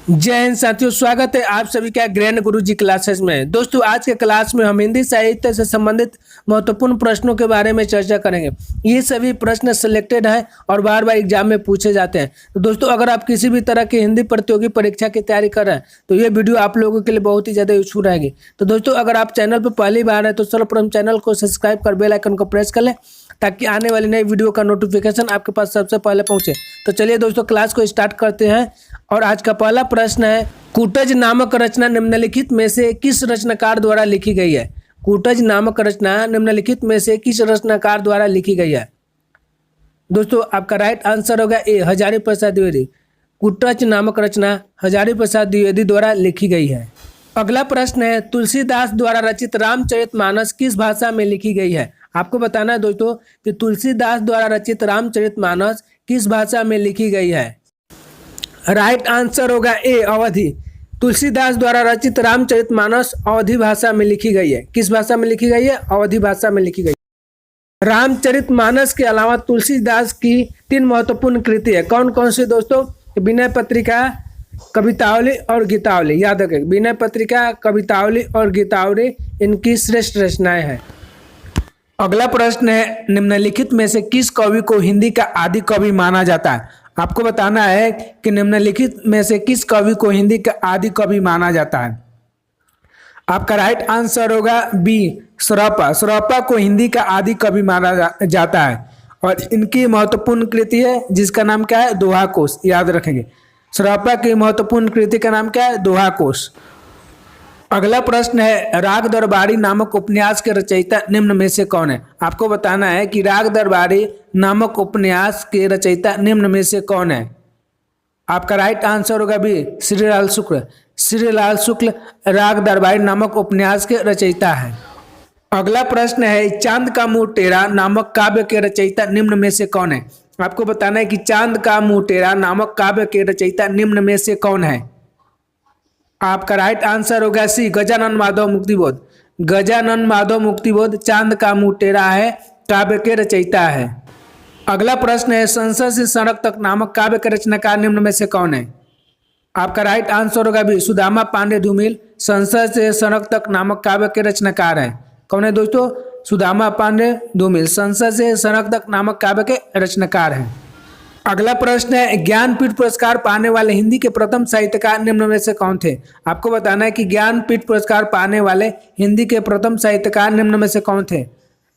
जय हिंद साथियों, स्वागत है आप सभी का ग्रैंड गुरु जी क्लासेस में। दोस्तों, आज के क्लास में हम हिंदी साहित्य से संबंधित महत्वपूर्ण प्रश्नों के बारे में चर्चा करेंगे। ये सभी प्रश्न सिलेक्टेड हैं और बार बार एग्जाम में पूछे जाते हैं। तो दोस्तों, अगर आप किसी भी तरह की हिंदी प्रतियोगी परीक्षा की तैयारी कर रहे हैं तो ये वीडियो आप लोगों के लिए बहुत ही ज़्यादा यूजफुल रहेगी। तो दोस्तों, अगर आप चैनल पर पहली बार है तो सर्वप्रथम चैनल को सब्सक्राइब कर बेल आइकन को प्रेस कर लें ताकि आने वाली नई वीडियो का नोटिफिकेशन आपके पास सबसे पहले पहुंचे। तो चलिए दोस्तों, क्लास को स्टार्ट करते हैं। और आज का पहला प्रश्न है, कूटज नामक रचना निम्नलिखित में से किस रचनाकार द्वारा लिखी गई है? कूटज नामक रचना निम्नलिखित में से किस रचनाकार द्वारा लिखी गई है? दोस्तों, आपका राइट आंसर होगा ए, हजारी प्रसाद द्विवेदी। कूटज नामक रचना हजारी प्रसाद द्विवेदी द्वारा लिखी गई है। अगला प्रश्न है, तुलसीदास द्वारा रचित रामचरितमानस किस भाषा में लिखी गई है? आपको बताना है दोस्तों कि तुलसीदास द्वारा रचित रामचरितमानस किस भाषा में लिखी गई है। राइट आंसर होगा ए, अवधी। तुलसीदास द्वारा रचित रामचरितमानस अवधी भाषा में लिखी गई है। किस भाषा में लिखी गई है? अवधी भाषा में लिखी गई है। रामचरितमानस के अलावा तुलसीदास की 3 महत्वपूर्ण कृति है। कौन कौन सी दोस्तों? विनय पत्रिका, कवितावली और गीतावली। याद रखें, विनय पत्रिका, कवितावली और गीतावली इनकी श्रेष्ठ रचनाएं हैं। अगला प्रश्न है, निम्नलिखित में से किस कवि को हिंदी का आदि कवि माना जाता है? आपको बताना है कि निम्नलिखित में से किस कवि को हिंदी का आदि कवि माना जाता है। आपका राइट आंसर होगा बी, सरौपा। सरौपा को हिंदी का आदि कवि माना जाता है और इनकी महत्वपूर्ण कृति है जिसका नाम क्या है? दोहा कोश। याद रखेंगे, सरौपा की महत्वपूर्ण कृति का नाम क्या है? दोहा कोश। अगला प्रश्न है, राग दरबारी नामक उपन्यास के रचयिता निम्न में से कौन है? आपको बताना है कि राग दरबारी नामक उपन्यास के रचयिता निम्न में से कौन है। आपका राइट आंसर होगा बी, श्रीलाल शुक्ल। श्रीलाल शुक्ल राग दरबारी नामक उपन्यास के रचयिता है। अगला प्रश्न है, चांद का मुंह टेढ़ा नामक काव्य के रचयिता निम्न में से कौन है? आपको बताना है कि चांद का मुंह टेढ़ा नामक काव्य के रचयिता निम्न में से कौन है। आपका राइट आंसर होगा सी, गजानन माधव मुक्तिबोध। गजानन माधव मुक्तिबोध चांद का मुंह टेढ़ा है काव्य के रचयिता है। अगला प्रश्न है, संसद से सड़क तक नामक काव्य के रचनाकार निम्न में से कौन है? आपका राइट आंसर होगा भी, सुदामा पांडे धूमिल संसद से सड़क तक नामक काव्य के रचनाकार है। कौन है दोस्तों? सुदामा पांडे धूमिल संसद से सड़क तक नामक काव्य के रचनाकार हैं। अगला प्रश्न है, ज्ञानपीठ पुरस्कार पाने वाले हिंदी के प्रथम साहित्यकार निम्न में से कौन थे? आपको बताना है कि ज्ञानपीठ पुरस्कार पाने वाले हिंदी के प्रथम साहित्यकार निम्न में से कौन थे।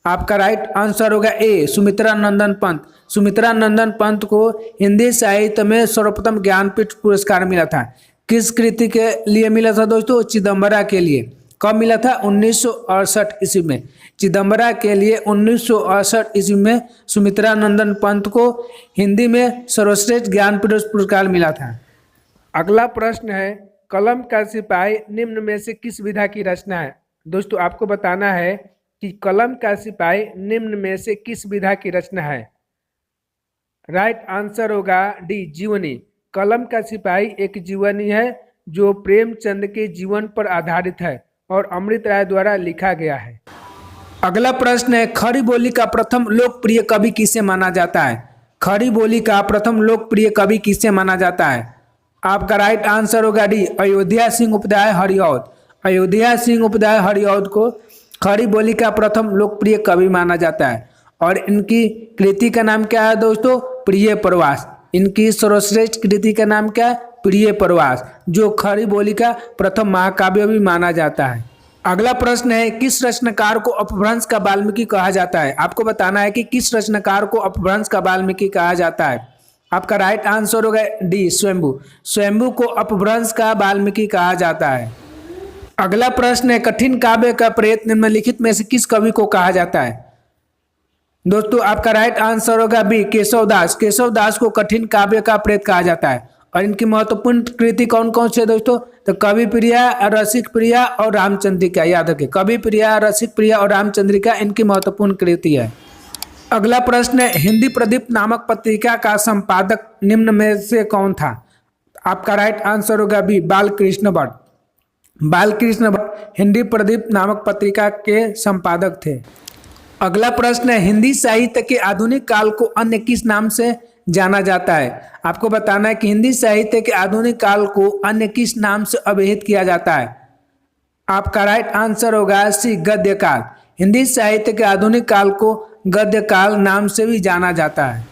आपका राइट आंसर होगा ए, सुमित्रा नंदन पंत। सुमित्रा नंदन पंत को हिंदी साहित्य में सर्वप्रथम ज्ञानपीठ पुरस्कार मिला था। किस कृति के लिए मिला था दोस्तों? चिदम्बरा के लिए। कब मिला था? 1968 ईस्वी में। चिदम्बरा के लिए 1968 ईस्वी में सुमित्रा नंदन पंत को हिंदी में सर्वश्रेष्ठ ज्ञानपीठ पुरस्कार मिला था। अगला प्रश्न है, कलम का सिपाही निम्न में से किस विधा की रचना है? दोस्तों, आपको बताना है कि कलम का सिपाही निम्न में से किस विधा की रचना है। राइट आंसर होगा डी, जीवनी। कलम का सिपाही एक जीवनी है जो प्रेमचंद के जीवन पर आधारित है और अमृत राय द्वारा लिखा गया है। अगला प्रश्न है, खड़ी बोली का प्रथम लोकप्रिय कवि किसे माना जाता है? खड़ी बोली का प्रथम लोकप्रिय कवि किसे माना जाता है? आपका राइट आंसर होगा डी, अयोध्या सिंह उपाध्याय हरिऔध। अयोध्या सिंह उपाध्याय हरिऔध को खड़ी बोली का प्रथम लोकप्रिय कवि माना जाता है और इनकी कृति का नाम क्या है दोस्तों? प्रिय प्रवास। इनकी सर्वश्रेष्ठ कृति का नाम क्या है? प्रिय प्रवास, जो खड़ी बोली का प्रथम महाकाव्य भी माना जाता है। अगला प्रश्न है, किस रचनाकार को अपभ्रंश का वाल्मीकि कहा जाता है? आपको बताना है कि किस रचनाकार को अपभ्रंश का वाल्मीकि कहा जाता है। आपका राइट आंसर होगा डी, स्वयंभू। स्वयंभू को अपभ्रंश का वाल्मीकि कहा जाता है। अगला प्रश्न है, कठिन काव्य का प्रेत निम्नलिखित में से किस कवि को कहा जाता है? दोस्तों, आपका राइट आंसर होगा बी, केशव दास। केशव दास को कठिन काव्य का प्रेत कहा जाता है और इनकी महत्वपूर्ण कृति कौन कौन से दोस्तों? तो कवि प्रिया, रसिक प्रिया और रामचंद्रिका। याद रखें, कवि प्रिया, रसिक प्रिया और रामचंद्रिका इनकी महत्वपूर्ण कृति है। अगला प्रश्न है, हिंदी प्रदीप नामक पत्रिका का संपादक निम्न में से कौन था? आपका राइट आंसर होगा बी, बालकृष्ण भट्ट। बालकृष्ण भट्ट हिंदी प्रदीप नामक पत्रिका के संपादक थे। अगला प्रश्न है, हिंदी साहित्य के आधुनिक काल को अन्य किस नाम से जाना जाता है? आपको बताना है कि हिंदी साहित्य के आधुनिक काल को अन्य किस नाम से अभिहित किया जाता है? आपका राइट आंसर होगा सी, गद्य काल। हिंदी साहित्य के आधुनिक काल को गद्य काल नाम से भी जाना जाता है।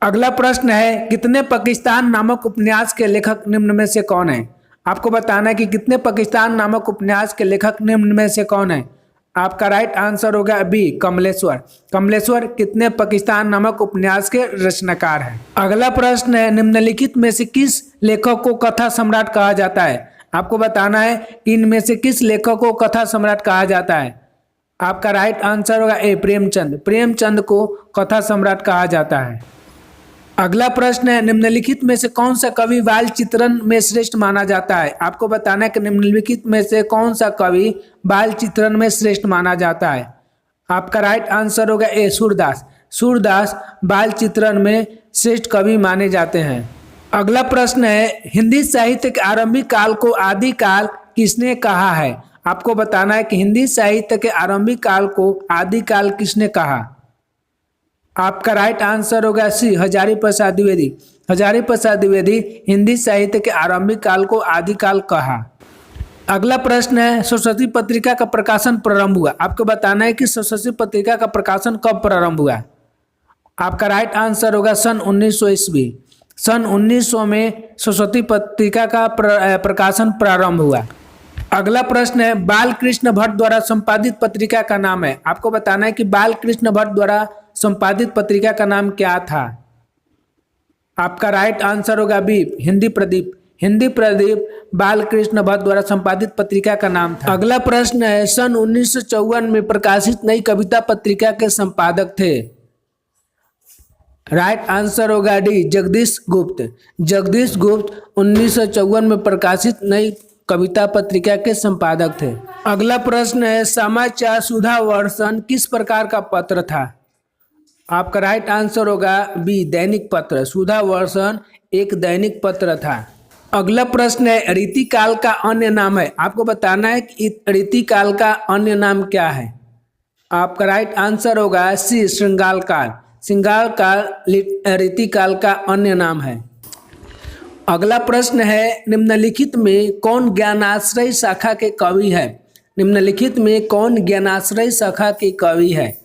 अगला प्रश्न है, कितने पाकिस्तान नामक उपन्यास के लेखक निम्न में से कौन है? आपको बताना है कि कितने पाकिस्तान नामक उपन्यास के लेखक निम्न में से कौन है? आपका राइट आंसर होगा बी, कमलेश्वर। कमलेश्वर कितने पाकिस्तान नामक उपन्यास के रचनाकार हैं। अगला प्रश्न है, निम्नलिखित में से किस लेखक को कथा सम्राट कहा जाता है? आपको बताना है कि इनमें से किस लेखक को कथा सम्राट कहा जाता है? आपका राइट आंसर होगा ए, प्रेमचंद। प्रेमचंद को कथा सम्राट कहा जाता है। अगला प्रश्न है, निम्नलिखित में से कौन सा कवि बाल चित्रण में श्रेष्ठ माना जाता है? आपको बताना है कि निम्नलिखित में से कौन सा कवि बाल चित्रण में श्रेष्ठ माना जाता है? आपका राइट आंसर होगा ए, सूरदास। सूरदास बाल चित्रण में श्रेष्ठ कवि माने जाते हैं। अगला प्रश्न है, हिंदी साहित्य के आरंभिक काल को आदि काल किसने कहा है? आपको बताना है कि हिंदी साहित्य के आरंभिक काल को आदि काल किसने कहा? आपका राइट आंसर होगा सी, हजारी प्रसाद द्विवेदी। हजारी प्रसाद द्विवेदी हिंदी साहित्य के आरंभिक काल को आदिकाल कहा। अगला प्रश्न है, सरस्वती पत्रिका का प्रकाशन प्रारंभ हुआ? आपको बताना है कि सरस्वती पत्रिका का प्रकाशन कब प्रारंभ हुआ? आपका राइट आंसर होगा सन 1900 ईस्वी। सन 1900 में सरस्वती पत्रिका का प्रकाशन प्रारंभ हुआ। अगला प्रश्न है, बाल कृष्ण भट्ट द्वारा संपादित पत्रिका का नाम है? आपको बताना है कि बाल कृष्ण भट्ट द्वारा संपादित पत्रिका का नाम क्या था? आपका राइट आंसर होगा बी, हिंदी प्रदीप। हिंदी प्रदीप बाल कृष्ण भट्ट द्वारा संपादित पत्रिका का नाम था। अगला प्रश्न है, सन 1954 में प्रकाशित नई कविता पत्रिका के संपादक थे? राइट आंसर होगा डी, जगदीश गुप्त। जगदीश गुप्त 1954 में प्रकाशित नई कविता पत्रिका के संपादक थे। अगला प्रश्न है, समाचार सुधा वर्षन किस प्रकार का पत्र था? आपका राइट आंसर होगा बी, दैनिक पत्र। सुधा वर्षन एक दैनिक पत्र था। अगला प्रश्न है, रीतिकाल का अन्य नाम है? आपको बताना है कि रीतिकाल का अन्य नाम क्या है? आपका राइट आंसर होगा सी, श्रृंगार काल। श्रृंगार काल रीतिकाल का अन्य नाम है। अगला प्रश्न है, निम्नलिखित में कौन ज्ञानाश्रय शाखा के कवि है? निम्नलिखित में कौन ज्ञानाश्रय शाखा के कवि है?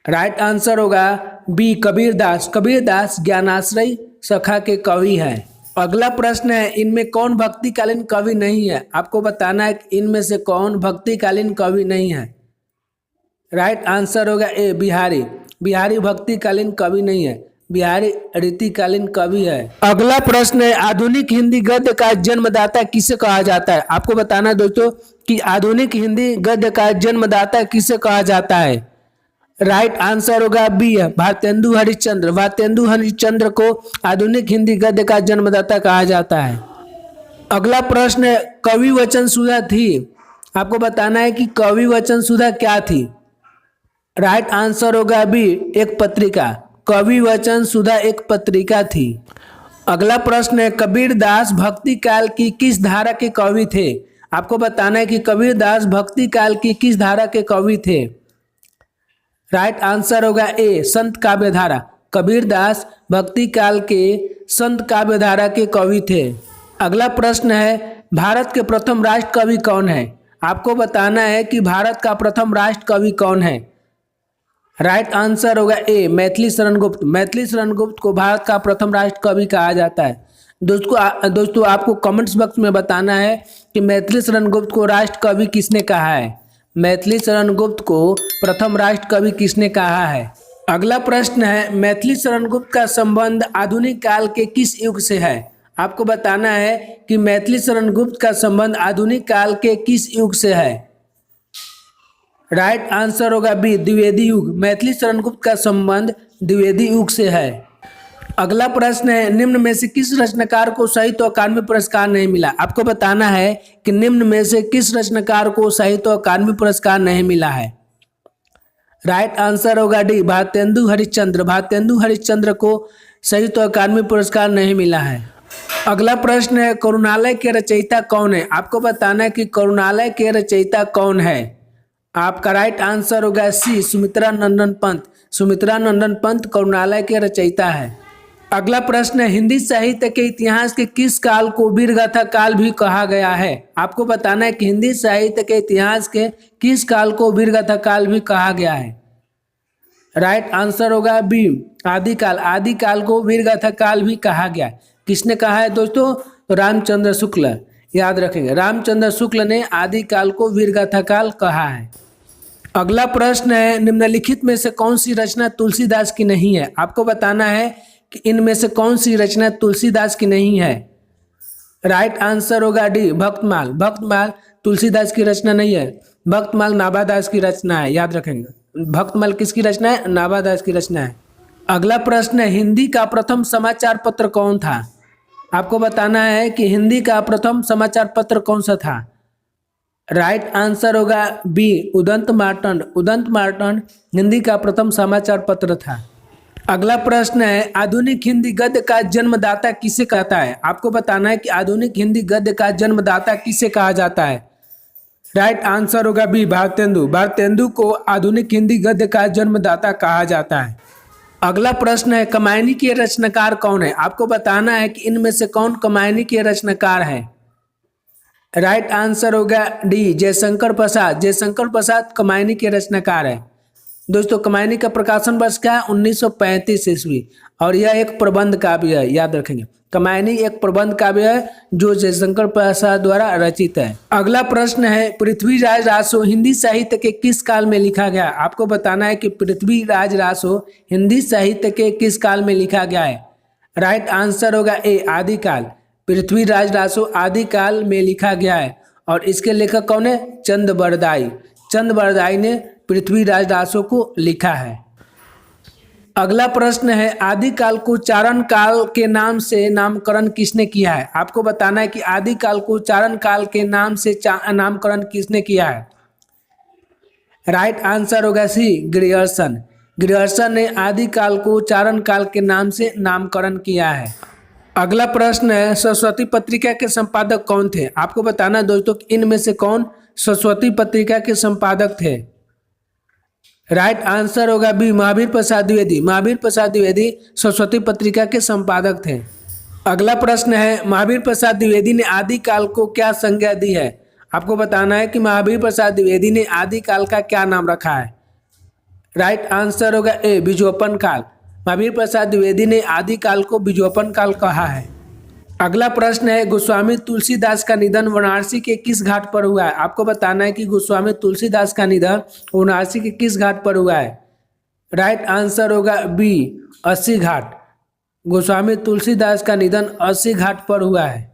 राइट आंसर होगा बी, कबीरदास। कबीरदास ज्ञानाश्रय शाखा के कवि हैं। अगला प्रश्न है, इनमें कौन भक्तिकालीन कवि नहीं है? आपको बताना है कि इनमें से कौन भक्तिकालीन कवि नहीं है? राइट आंसर होगा ए, बिहारी। बिहारी भक्तिकालीन कवि नहीं है, बिहारी रीतिकालीन कवि है। अगला प्रश्न है, आधुनिक हिंदी गद्य का जन्मदाता किसे कहा जाता है? आपको बताना है दोस्तों कि आधुनिक हिंदी गद्य का जन्मदाता किसे कहा जाता है? राइट आंसर होगा बी, भारतेंदु हरिश्चंद्र। भारतेंदु हरिश्चंद्र को आधुनिक हिंदी गद्य का जन्मदाता कहा जाता है। अगला प्रश्न है, कवि वचन सुधा थी? आपको बताना है कि कवि वचन सुधा क्या थी? राइट आंसर होगा बी, एक पत्रिका। कवि वचन सुधा एक पत्रिका थी। अगला प्रश्न है, कबीरदास भक्ति काल की किस धारा के कवि थे? आपको बताना है कि कबीरदास भक्ति काल की किस धारा के कवि थे? राइट आंसर होगा ए, संत काव्य धारा। कबीरदास भक्ति काल के संत काव्य धारा के कवि थे। अगला प्रश्न है, भारत के प्रथम राष्ट्र कवि कौन है? आपको बताना है कि भारत का प्रथम राष्ट्र कवि कौन है? राइट आंसर होगा ए, मैथिली शरण गुप्त। मैथिली शरण गुप्त को भारत का प्रथम राष्ट्र कवि कहा जाता है। दोस्तों आपको कमेंट्स बॉक्स में बताना है कि मैथिली शरण गुप्त को राष्ट्र कवि किसने कहा है? मैथिली शरण गुप्त को प्रथम राष्ट्र कवि किसने कहा है? अगला प्रश्न है, मैथिली शरण गुप्त का संबंध आधुनिक काल के किस युग से है? आपको बताना है कि मैथिली शरण गुप्त का संबंध आधुनिक काल के किस युग से है? राइट आंसर होगा बी, द्विवेदी युग। मैथिली शरण गुप्त का संबंध द्विवेदी युग से है। अगला प्रश्न है, निम्न में से किस रचनाकार को साहित्य अकादमी पुरस्कार नहीं मिला? आपको बताना है कि निम्न में से किस रचनाकार को साहित्य अकादमी पुरस्कार नहीं मिला है? राइट आंसर होगा डी, भारतेंदु हरिश्चंद्र। भारतेंदु हरिश्चंद्र को साहित्य अकादमी पुरस्कार नहीं मिला है। अगला प्रश्न है, करुणालय के रचयिता कौन है? आपको बताना है कि करुणालय के रचयिता कौन है? आपका राइट आंसर होगा सी, सुमित्रा नंदन पंत। सुमित्रा नंदन पंत करुणालय के रचयिता है। अगला प्रश्न है, हिंदी साहित्य के इतिहास के किस काल को वीरगाथा काल भी कहा गया है? आपको बताना है कि हिंदी साहित्य के इतिहास के किस काल को वीरगाथा काल भी कहा गया है। राइट आंसर होगा बी आदिकाल। आदिकाल को वीरगाथा काल भी कहा गया। किसने कहा है दोस्तों? तो रामचंद्र शुक्ल, याद रखेंगे, रामचंद्र शुक्ल ने आदिकाल को वीरगाथा काल कहा है। अगला प्रश्न है, निम्नलिखित में से कौन सी रचना तुलसीदास की नहीं है? आपको बताना है कि इनमें से कौन सी रचना तुलसीदास की नहीं है। राइट आंसर होगा डी भक्तमाल। भक्तमाल तुलसीदास की रचना नहीं है, भक्तमाल नाभादास की रचना है, याद रखेंगे। भक्तमाल किसकी रचना है? नाभादास की रचना है। अगला प्रश्न है, हिंदी का प्रथम समाचार पत्र कौन था? आपको बताना है कि हिंदी का प्रथम समाचार पत्र कौन सा था। राइट आंसर होगा बी उदंत मार्तंड। उदंत मार्तंड हिंदी का प्रथम समाचार पत्र था। अगला प्रश्न है, आधुनिक हिंदी गद्य का जन्मदाता किसे कहता है? आपको बताना है कि आधुनिक हिंदी गद्य का जन्मदाता किसे कहा जाता है। राइट आंसर होगा बी भारतेंदु। भारतेंदु को आधुनिक हिंदी गद्य का जन्मदाता कहा जाता है। अगला प्रश्न है, कमायनी के रचनाकार कौन है? आपको बताना है कि इनमें से कौन कमायनी के रचनाकार है। राइट आंसर होगा डी जयशंकर प्रसाद। जयशंकर प्रसाद कमायनी के रचनाकार है। दोस्तों कमायनी का प्रकाशन वर्ष क्या है? 1935 ईस्वी। और यह एक प्रबंध काव्य है, याद रखेंगे। कमायनी एक प्रबंध काव्य है जो जयशंकर प्रसाद द्वारा रचित है। अगला प्रश्न है, पृथ्वीराज रासो हिंदी साहित्य के किस काल में लिखा गया? आपको बताना है कि पृथ्वीराज रासो हिंदी साहित्य के किस काल में लिखा गया है। राइट आंसर होगा ए आदिकाल। पृथ्वीराज रासो आदिकाल में लिखा गया है। और इसके लेखक कौन है? चंद बरदाई। चंद बरदाई ने पृथ्वीराज रासो को लिखा है। अगला प्रश्न है, आदिकाल को चारण काल के नाम से नामकरण किसने किया है? आपको बताना है कि आदिकाल को चारण काल के नाम से नामकरण किसने किया है। राइट आंसर होगा सी ग्रियर्सन। ग्रियर्सन ने आदिकाल को चारण काल के नाम से नामकरण किया है। अगला प्रश्न है, सरस्वती पत्रिका के संपादक कौन थे? आपको बताना दोस्तों इनमें से कौन सरस्वती पत्रिका के संपादक थे। राइट आंसर होगा बी महावीर प्रसाद द्विवेदी। महावीर प्रसाद द्विवेदी सरस्वती पत्रिका के संपादक थे। अगला प्रश्न है, महावीर प्रसाद द्विवेदी ने आदिकाल को क्या संज्ञा दी है? आपको बताना है कि महावीर प्रसाद द्विवेदी ने आदिकाल का क्या नाम रखा है। राइट आंसर होगा ए बीजोपन काल। महावीर प्रसाद द्विवेदी ने आदिकाल को बीजोपन काल कहा है। अगला प्रश्न है, गोस्वामी तुलसीदास का निधन वाराणसी के किस घाट पर हुआ है? आपको बताना है कि गोस्वामी तुलसीदास का निधन वाराणसी के किस घाट पर हुआ है। राइट आंसर होगा बी अस्सी घाट। गोस्वामी तुलसीदास का निधन अस्सी घाट पर हुआ है।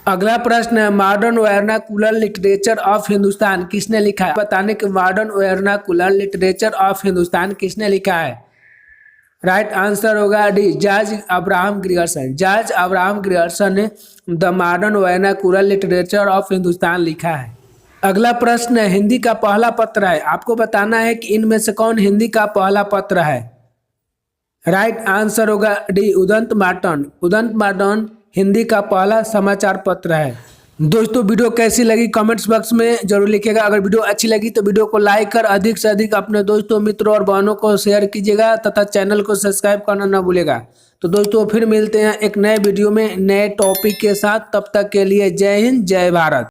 अगला प्रश्न है, modern vernacular literature of Hindustan किसने लिखा है? बताने कि modern vernacular literature of Hindustan किसने लिखा है। राइट आंसर होगा D George Abraham Grierson. George Abraham Grierson ने the modern vernacular literature of Hindustan लिखा है। अगला प्रश्न है, हिंदी का पहला पत्र है। आपको बताना है कि इनमें से कौन हिंदी का पहला पत्र है। राइट आंसर होगा डी उदंत मार्तंड। उदंत मार्तंड हिंदी का पहला समाचार पत्र है। दोस्तों वीडियो कैसी लगी कमेंट्स बॉक्स में जरूर लिखिएगा। अगर वीडियो अच्छी लगी तो वीडियो को लाइक कर अधिक से अधिक अपने दोस्तों मित्रों और बहनों को शेयर कीजिएगा तथा चैनल को सब्सक्राइब करना न भूलिएगा। तो दोस्तों फिर मिलते हैं एक नए वीडियो में नए टॉपिक के साथ। तब तक के लिए जय हिंद जय भारत।